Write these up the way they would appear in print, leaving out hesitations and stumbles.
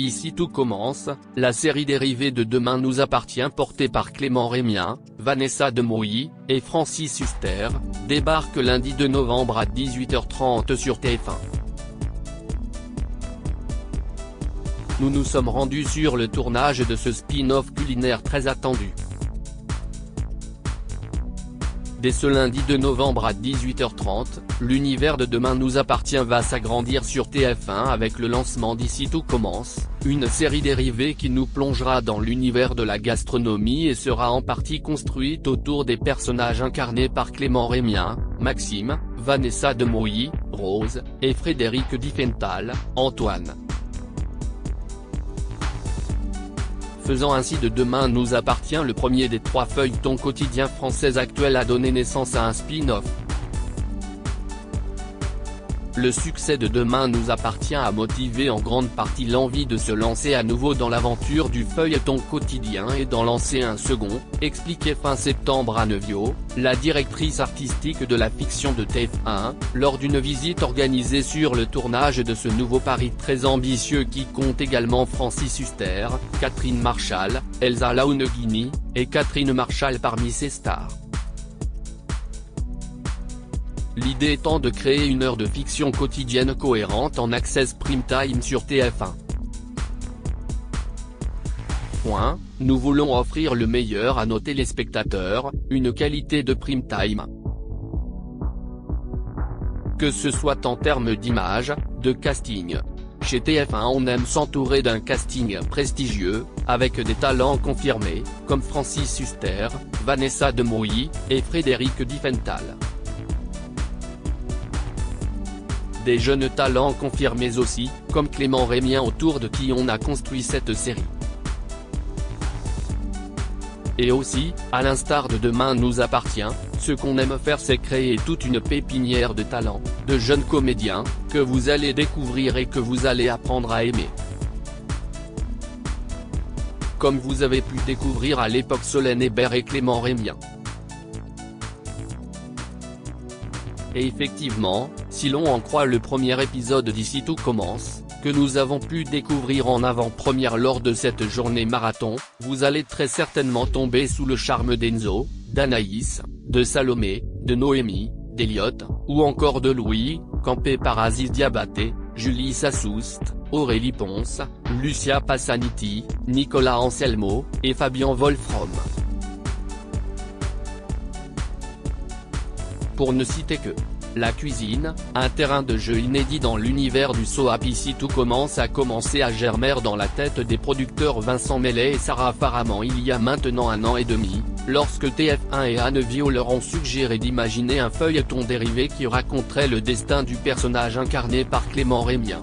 D'ici tout commence, la série dérivée de Demain nous appartient portée par Clément Rémien, Vanessa Demouy et Francis Huster, débarque lundi 2 novembre à 18h30 sur TF1. Nous nous sommes rendus sur le tournage de ce spin-off culinaire très attendu. Dès ce lundi 2 novembre à 18h30, l'univers de Demain nous appartient va s'agrandir sur TF1 avec le lancement d'Ici tout commence, une série dérivée qui nous plongera dans l'univers de la gastronomie et sera en partie construite autour des personnages incarnés par Clément Rémien, Maxime, Vanessa Demouy, Rose, et Frédéric Diffenthal, Antoine. Faisant ainsi de Demain nous appartient le premier des 3 feuilletons quotidiens français actuels à donner naissance à un spin-off. Le succès de Demain nous appartient a motivé en grande partie l'envie de se lancer à nouveau dans l'aventure du feuilleton quotidien et d'en lancer un second, expliquait fin septembre à Nevio, la directrice artistique de la fiction de TF1, lors d'une visite organisée sur le tournage de ce nouveau pari très ambitieux qui compte également Francis Huster, Catherine Marchal, Elsa Launeghini, et Catherine Marchal parmi ses stars. L'idée étant de créer une heure de fiction quotidienne cohérente en access prime time sur TF1. Nous voulons offrir le meilleur à nos téléspectateurs, une qualité de prime time. Que ce soit en termes d'image, de casting. Chez TF1 on aime s'entourer d'un casting prestigieux, avec des talents confirmés, comme Francis Huster, Vanessa Demouy, et Frédéric Diffenthal. Des jeunes talents confirmés aussi, comme Clément Rémien autour de qui on a construit cette série. Et aussi, à l'instar de Demain nous appartient, ce qu'on aime faire c'est créer toute une pépinière de talents, de jeunes comédiens, que vous allez découvrir et que vous allez apprendre à aimer. Comme vous avez pu découvrir à l'époque Solène Hébert et Clément Rémien. Et effectivement, si l'on en croit le premier épisode d'Ici tout commence, que nous avons pu découvrir en avant-première lors de cette journée marathon, vous allez très certainement tomber sous le charme d'Enzo, d'Anaïs, de Salomé, de Noémie, d'Eliott, ou encore de Louis, campé par Aziz Diabaté, Julie Sassoust, Aurélie Ponce, Lucia Passaniti, Nicolas Anselmo, et Fabien Wolfrom. Pour ne citer que la cuisine, un terrain de jeu inédit dans l'univers du soap. Ici tout commence a commencé à germer dans la tête des producteurs Vincent Mellet et Sarah Faraman il y a maintenant 1 an et demi, lorsque TF1 et Nevio leur ont suggéré d'imaginer un feuilleton dérivé qui raconterait le destin du personnage incarné par Clément Rémien.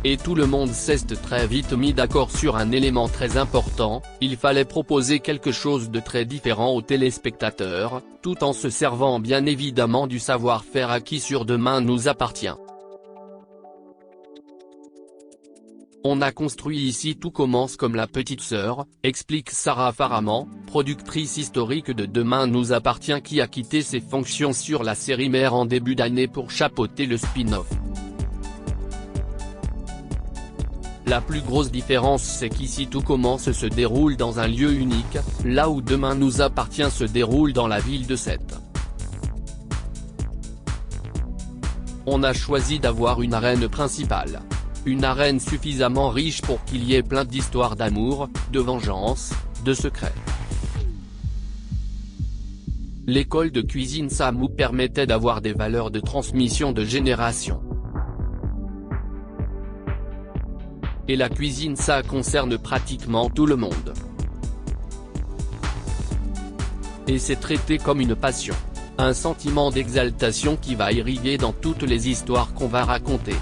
Et tout le monde s'est très vite mis d'accord sur un élément très important, il fallait proposer quelque chose de très différent aux téléspectateurs, tout en se servant bien évidemment du savoir-faire acquis sur Demain nous appartient. On a construit Ici tout commence comme la petite sœur, explique Sarah Faraman, productrice historique de Demain nous appartient qui a quitté ses fonctions sur la série mère en début d'année pour chapeauter le spin-off. La plus grosse différence c'est qu'Ici tout commence se déroule dans un lieu unique, là où Demain nous appartient se déroule dans la ville de Sète. On a choisi d'avoir une arène principale. Une arène suffisamment riche pour qu'il y ait plein d'histoires d'amour, de vengeance, de secrets. L'école de cuisine Samou permettait d'avoir des valeurs de transmission de génération. Et la cuisine ça concerne pratiquement tout le monde. Et c'est traité comme une passion. Un sentiment d'exaltation qui va irriguer dans toutes les histoires qu'on va raconter.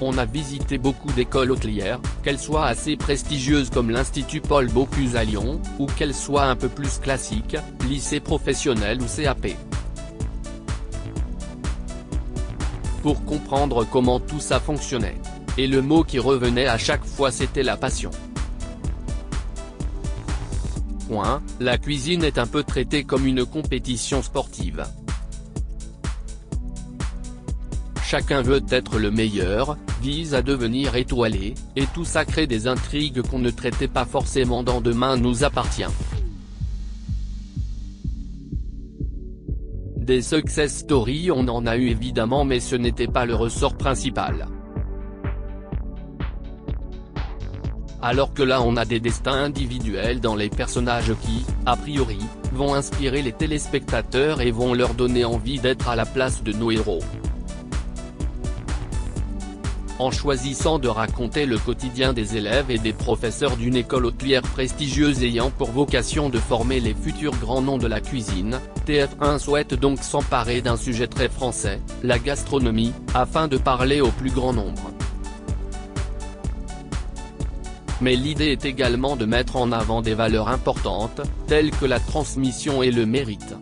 On a visité beaucoup d'écoles hôtelières, qu'elles soient assez prestigieuses comme l'Institut Paul Bocuse à Lyon, ou qu'elles soient un peu plus classiques, lycée professionnel ou CAP. Pour comprendre comment tout ça fonctionnait. Et le mot qui revenait à chaque fois c'était la passion. La cuisine est un peu traitée comme une compétition sportive. chacun veut être le meilleur, vise à devenir étoilé, et tout ça crée des intrigues qu'on ne traitait pas forcément dans Demain nous appartient. Des success stories on en a eu évidemment, mais ce n'était pas le ressort principal. Alors que là on a des destins individuels dans les personnages qui, a priori, vont inspirer les téléspectateurs et vont leur donner envie d'être à la place de nos héros. En choisissant de raconter le quotidien des élèves et des professeurs d'une école hôtelière prestigieuse ayant pour vocation de former les futurs grands noms de la cuisine, TF1 souhaite donc s'emparer d'un sujet très français, la gastronomie, afin de parler au plus grand nombre. Mais l'idée est également de mettre en avant des valeurs importantes, telles que la transmission et le mérite.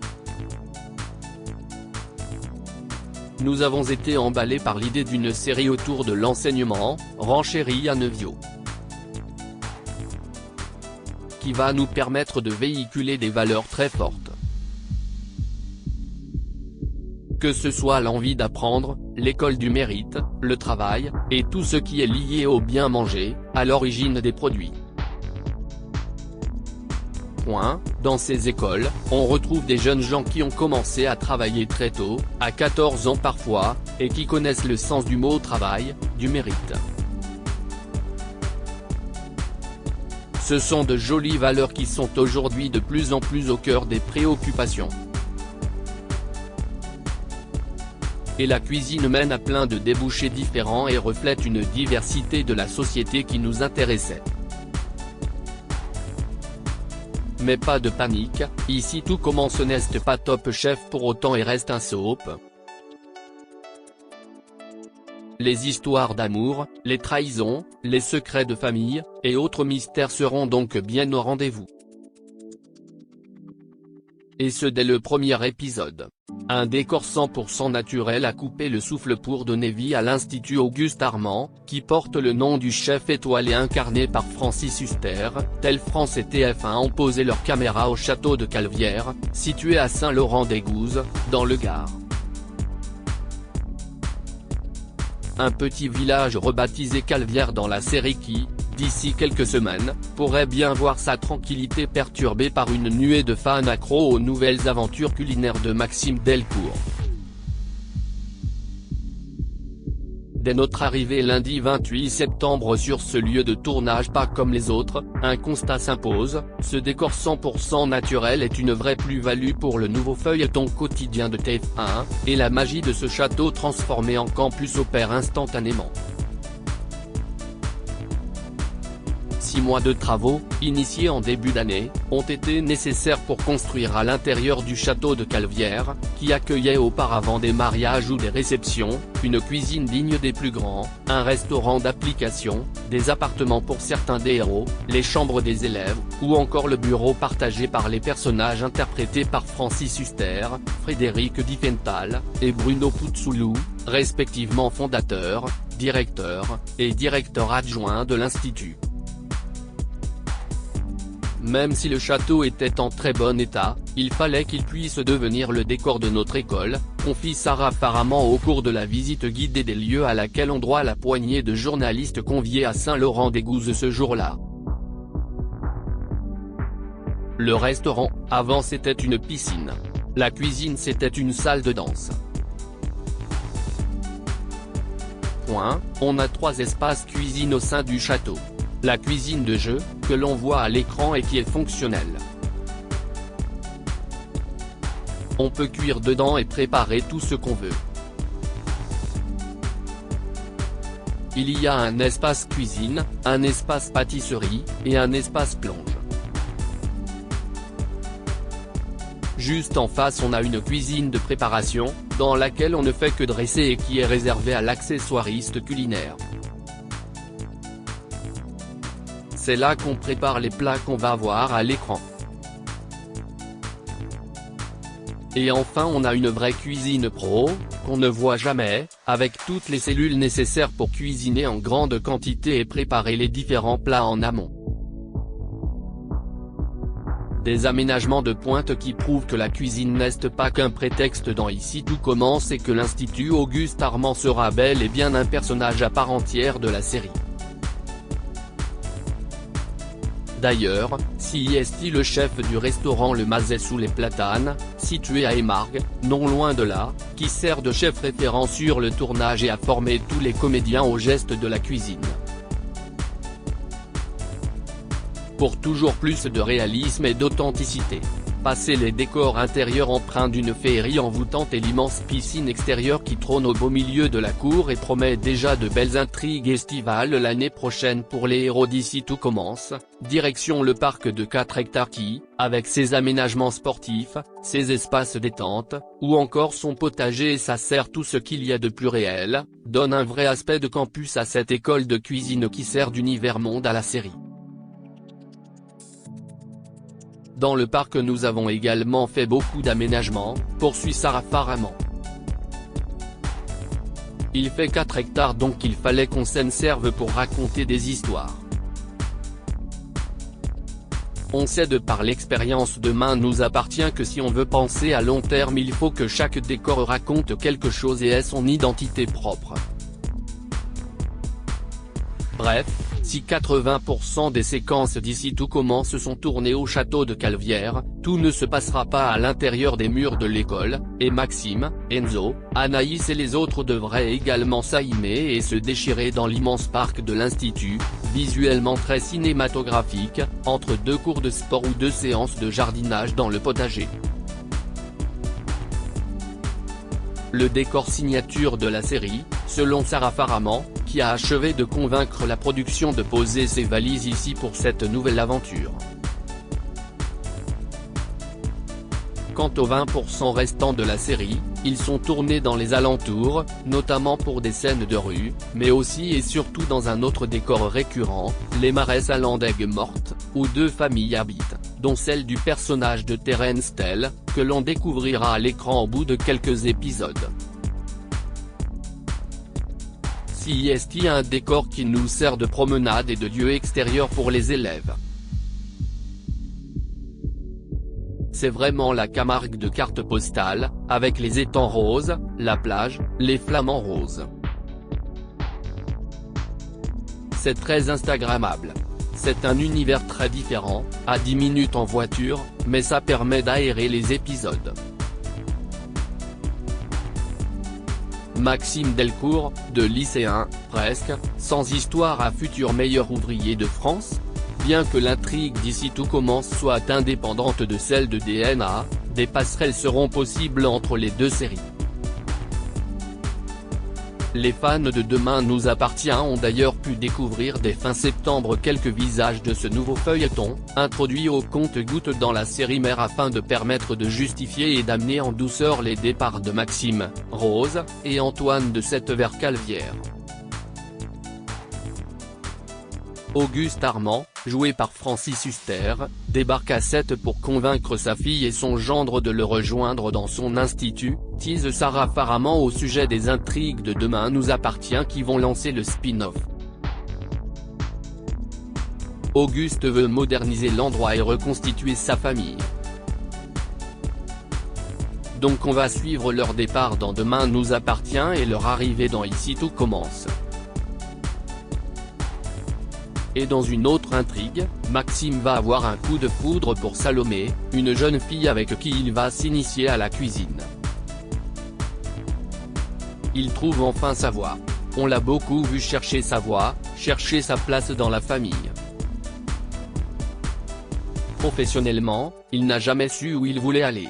Nous avons été emballés par l'idée d'une série autour de l'enseignement, renchérie à Neuvio, qui va nous permettre de véhiculer des valeurs très fortes. Que ce soit l'envie d'apprendre, l'école du mérite, le travail, et tout ce qui est lié au bien manger, à l'origine des produits. Dans ces écoles, on retrouve des jeunes gens qui ont commencé à travailler très tôt, à 14 ans parfois, et qui connaissent le sens du mot travail, du mérite. Ce sont de jolies valeurs qui sont aujourd'hui de plus en plus au cœur des préoccupations. Et la cuisine mène à plein de débouchés différents et reflète une diversité de la société qui nous intéressait. Mais pas de panique, ici tout commence n'est pas Top Chef pour autant et reste un soap. Les histoires d'amour, les trahisons, les secrets de famille, et autres mystères seront donc bien au rendez-vous. Et ce dès le premier épisode. Un décor 100% naturel a coupé le souffle pour donner vie à l'Institut Auguste Armand, qui porte le nom du chef étoilé incarné par Francis Huster. Tel France et TF1 ont posé leurs caméras au château de Calvière, situé à Saint-Laurent-des-Gouzes, dans le Gard. Un petit village rebaptisé Calvière dans la série qui, d'ici quelques semaines, pourrait bien voir sa tranquillité perturbée par une nuée de fans accros aux nouvelles aventures culinaires de Maxime Delcourt. Dès notre arrivée lundi 28 septembre sur ce lieu de tournage pas comme les autres, un constat s'impose, ce décor 100% naturel est une vraie plus-value pour le nouveau feuilleton quotidien de TF1, et la magie de ce château transformé en campus opère instantanément. 6 mois de travaux, initiés en début d'année, ont été nécessaires pour construire à l'intérieur du château de Calvière, qui accueillait auparavant des mariages ou des réceptions, une cuisine digne des plus grands, un restaurant d'application, des appartements pour certains des héros, les chambres des élèves, ou encore le bureau partagé par les personnages interprétés par Francis Huster, Frédéric Diffenthal, et Bruno Puzzolù, respectivement fondateurs, directeurs, et directeurs adjoints de l'Institut. Même si le château était en très bon état, il fallait qu'il puisse devenir le décor de notre école, confie Sarah apparemment au cours de la visite guidée des lieux à laquelle ont droit la poignée de journalistes conviés à Saint-Laurent-des-Gouzes ce jour-là. Le restaurant, avant c'était une piscine. La cuisine c'était une salle de danse. On a 3 espaces cuisine au sein du château. La cuisine de jeu, que l'on voit à l'écran et qui est fonctionnelle. On peut cuire dedans et préparer tout ce qu'on veut. Il y a un espace cuisine, un espace pâtisserie, et un espace plonge. Juste en face on a une cuisine de préparation, dans laquelle on ne fait que dresser et qui est réservée à l'accessoiriste culinaire. C'est là qu'on prépare les plats qu'on va voir à l'écran. Et enfin on a une vraie cuisine pro, qu'on ne voit jamais, avec toutes les cellules nécessaires pour cuisiner en grande quantité et préparer les différents plats en amont. Des aménagements de pointe qui prouvent que la cuisine n'est pas qu'un prétexte dans Ici tout commence et que l'Institut Auguste Armand sera bel et bien un personnage à part entière de la série. D'ailleurs, si est le chef du restaurant Le Mazet sous les Platanes, situé à Émargues, non loin de là, qui sert de chef référent sur le tournage et a formé tous les comédiens aux gestes de la cuisine. Pour toujours plus de réalisme et d'authenticité, passez les décors intérieurs empreints d'une féerie envoûtante et l'immense piscine extérieure qui trône au beau milieu de la cour et promet déjà de belles intrigues estivales l'année prochaine pour les héros d'Ici tout commence, direction le parc de 4 hectares qui, avec ses aménagements sportifs, ses espaces détente, ou encore son potager et sa serre, tout ce qu'il y a de plus réel, donne un vrai aspect de campus à cette école de cuisine qui sert d'univers monde à la série. Dans le parc nous avons également fait beaucoup d'aménagements, poursuit Sarah Faraman. Il fait 4 hectares donc il fallait qu'on s'en serve pour raconter des histoires. On sait de par l'expérience Demain nous appartient que si on veut penser à long terme il faut que chaque décor raconte quelque chose et ait son identité propre. Bref, si 80% des séquences d'Ici tout commence sont tournées au château de Calvière, tout ne se passera pas à l'intérieur des murs de l'école, et Maxime, Enzo, Anaïs et les autres devraient également s'aimer et se déchirer dans l'immense parc de l'Institut, visuellement très cinématographique, entre 2 cours de sport ou 2 séances de jardinage dans le potager. Le décor signature de la série, selon Sarah Faraman, qui a achevé de convaincre la production de poser ses valises ici pour cette nouvelle aventure. Quant aux 20% restants de la série, ils sont tournés dans les alentours, notamment pour des scènes de rue, mais aussi et surtout dans un autre décor récurrent, les marais à Landègue morte, où 2 familles habitent, dont celle du personnage de Terence Tell, que l'on découvrira à l'écran au bout de quelques épisodes. Si est un décor qui nous sert de promenade et de lieu extérieur pour les élèves. C'est vraiment la Camargue de carte postale, avec les étangs roses, la plage, les flamants roses. C'est très instagrammable. C'est un univers très différent, à 10 minutes en voiture, mais ça permet d'aérer les épisodes. Maxime Delcourt, de lycéen, presque, sans histoire à futur meilleur ouvrier de France. Bien que l'intrigue d'Ici tout commence soit indépendante de celle de DNA, des passerelles seront possibles entre les 2 séries. Les fans de Demain nous appartient ont d'ailleurs pu découvrir dès fin septembre quelques visages de ce nouveau feuilleton, introduit au compte-gouttes dans la série mère afin de permettre de justifier et d'amener en douceur les départs de Maxime, Rose, et Antoine de Sète vers Calvière. Auguste Armand, joué par Francis Huster, débarque à Sète pour convaincre sa fille et son gendre de le rejoindre dans son institut, tease Sarah Faraman au sujet des intrigues de Demain nous appartient qui vont lancer le spin-off. Auguste veut moderniser l'endroit et reconstituer sa famille. Donc on va suivre leur départ dans Demain nous appartient et leur arrivée dans Ici tout commence. Et dans une autre intrigue, Maxime va avoir un coup de foudre pour Salomé, une jeune fille avec qui il va s'initier à la cuisine. Il trouve enfin sa voie. On l'a beaucoup vu chercher sa voie, chercher sa place dans la famille. Professionnellement, il n'a jamais su où il voulait aller.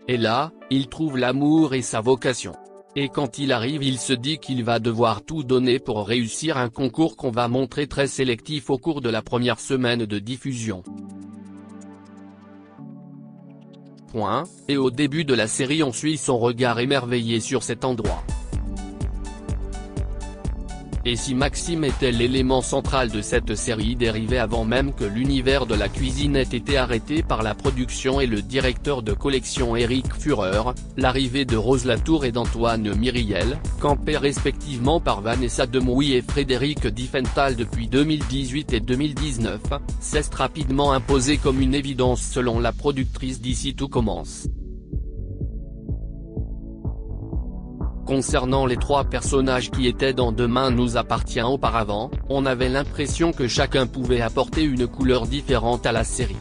Et là, il trouve l'amour et sa vocation. Et quand il arrive il se dit qu'il va devoir tout donner pour réussir un concours qu'on va montrer très sélectif au cours de la première semaine de diffusion. Et au début de la série on suit son regard émerveillé sur cet endroit. Et si Maxime était l'élément central de cette série dérivée avant même que l'univers de la cuisine ait été arrêté par la production et le directeur de collection Éric Fureur, l'arrivée de Rose Latour et d'Antoine Myriel, campés respectivement par Vanessa Demouy et Frédéric Diffenthal depuis 2018 et 2019, s'est rapidement imposée comme une évidence selon la productrice d'Ici Tout Commence. Concernant les 3 personnages qui étaient dans Demain nous appartient auparavant, on avait l'impression que chacun pouvait apporter une couleur différente à la série.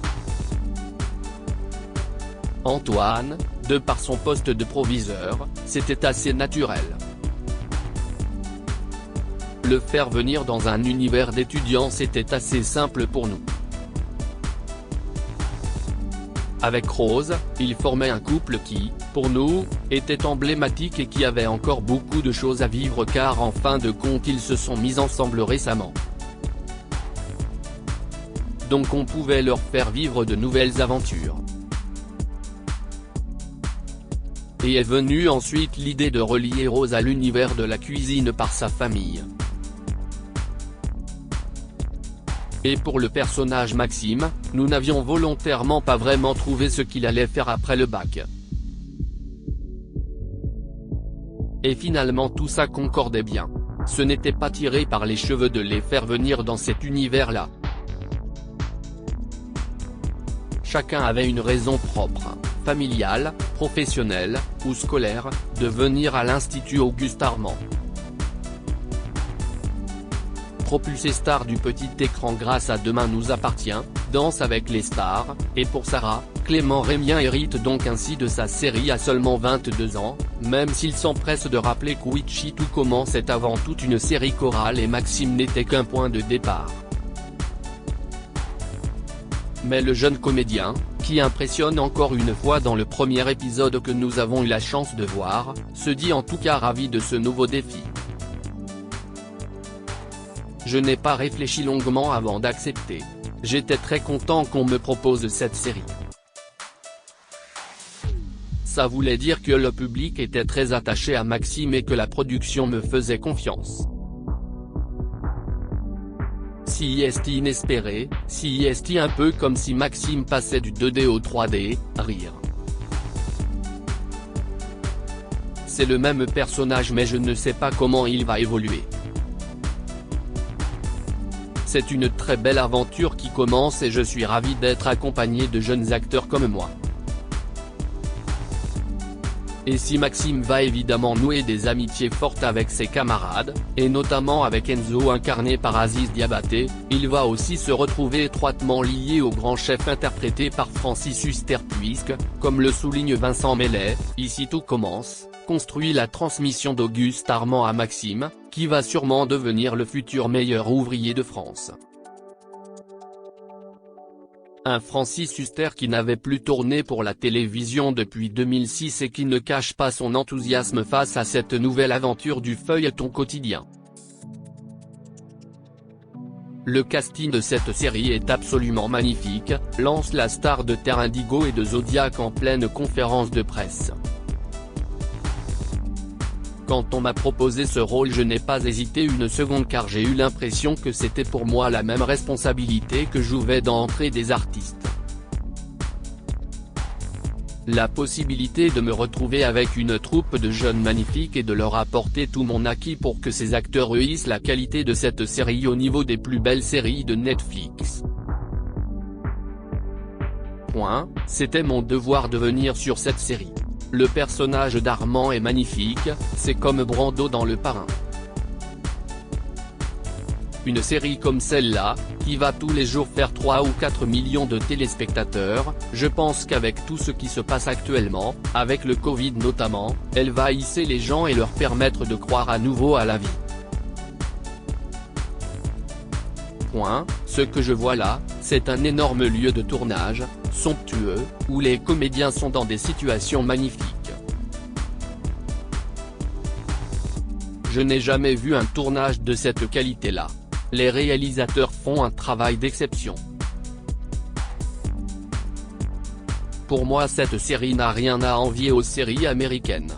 Antoine, de par son poste de proviseur, c'était assez naturel. Le faire venir dans un univers d'étudiants c'était assez simple pour nous. Avec Rose, ils formaient un couple qui, pour nous, était emblématique et qui avait encore beaucoup de choses à vivre car en fin de compte ils se sont mis ensemble récemment. Donc on pouvait leur faire vivre de nouvelles aventures. Et est venue ensuite l'idée de relier Rose à l'univers de la cuisine par sa famille. Et pour le personnage Maxime, nous n'avions volontairement pas vraiment trouvé ce qu'il allait faire après le bac. Et finalement tout ça concordait bien. Ce n'était pas tiré par les cheveux de les faire venir dans cet univers-là. Chacun avait une raison propre, familiale, professionnelle, ou scolaire, de venir à l'Institut Auguste Armand. Propulsé star du petit écran grâce à Demain nous appartient, Danse avec les stars, et pour Sarah, Clément Rémien hérite donc ainsi de sa série à seulement 22 ans, même s'il s'empresse de rappeler qu'Ici Tout Commence est avant tout une série chorale et Maxime n'était qu'un point de départ. Mais le jeune comédien, qui impressionne encore une fois dans le premier épisode que nous avons eu la chance de voir, se dit en tout cas ravi de ce nouveau défi. Je n'ai pas réfléchi longuement avant d'accepter. J'étais très content qu'on me propose cette série. Ça voulait dire que le public était très attaché à Maxime et que la production me faisait confiance. Si est inespéré, si est un peu comme si Maxime passait du 2D au 3D, rire. C'est le même personnage mais je ne sais pas comment il va évoluer. C'est une très belle aventure qui commence et je suis ravi d'être accompagné de jeunes acteurs comme moi. Et si Maxime va évidemment nouer des amitiés fortes avec ses camarades, et notamment avec Enzo incarné par Aziz Diabaté, il va aussi se retrouver étroitement lié au grand chef interprété par Francis Huster puisque, comme le souligne Vincent Mellet, Ici Tout Commence, construit la transmission d'Auguste Armand à Maxime, qui va sûrement devenir le futur meilleur ouvrier de France. Un Francis Huster qui n'avait plus tourné pour la télévision depuis 2006 et qui ne cache pas son enthousiasme face à cette nouvelle aventure du feuilleton quotidien. Le casting de cette série est absolument magnifique, lance la star de Terre Indigo et de Zodiac en pleine conférence de presse. Quand on m'a proposé ce rôle je n'ai pas hésité une seconde car j'ai eu l'impression que c'était pour moi la même responsabilité que jouait dans Entrée des artistes. La possibilité de me retrouver avec une troupe de jeunes magnifiques et de leur apporter tout mon acquis pour que ces acteurs hissent la qualité de cette série au niveau des plus belles séries de Netflix. C'était mon devoir de venir sur cette série. Le personnage d'Armand est magnifique, c'est comme Brando dans Le Parrain. Une série comme celle-là, qui va tous les jours faire 3 ou 4 millions de téléspectateurs, je pense qu'avec tout ce qui se passe actuellement, avec le Covid notamment, elle va hisser les gens et leur permettre de croire à nouveau à la vie. Ce que je vois là, c'est un énorme lieu de tournage, somptueux, où les comédiens sont dans des situations magnifiques. Je n'ai jamais vu un tournage de cette qualité-là. Les réalisateurs font un travail d'exception. Pour moi cette série n'a rien à envier aux séries américaines.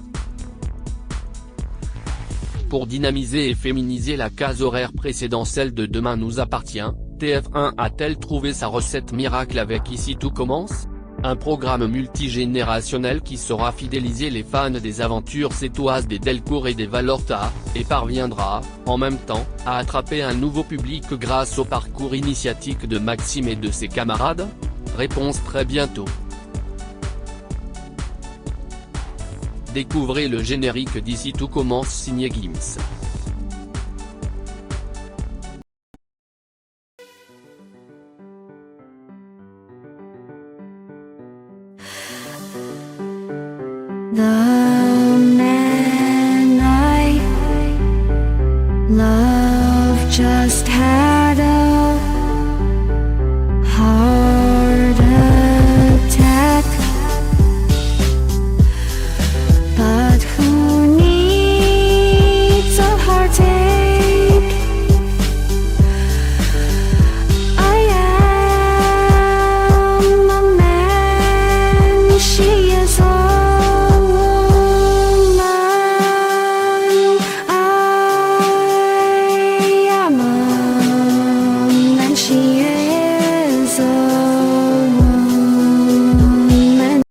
Pour dynamiser et féminiser la case horaire précédant celle de Demain nous appartient, TF1 a-t-elle trouvé sa recette miracle avec Ici tout commence ? Un programme multigénérationnel qui saura fidéliser les fans des aventures sétoises des Delcourt et des Valorta, et parviendra, en même temps, à attraper un nouveau public grâce au parcours initiatique de Maxime et de ses camarades ? Réponse très bientôt. Découvrez le générique d'Ici tout commence signé Gims. The man I love just had a heart attack, but who needs a heartache? I am a man, she is a she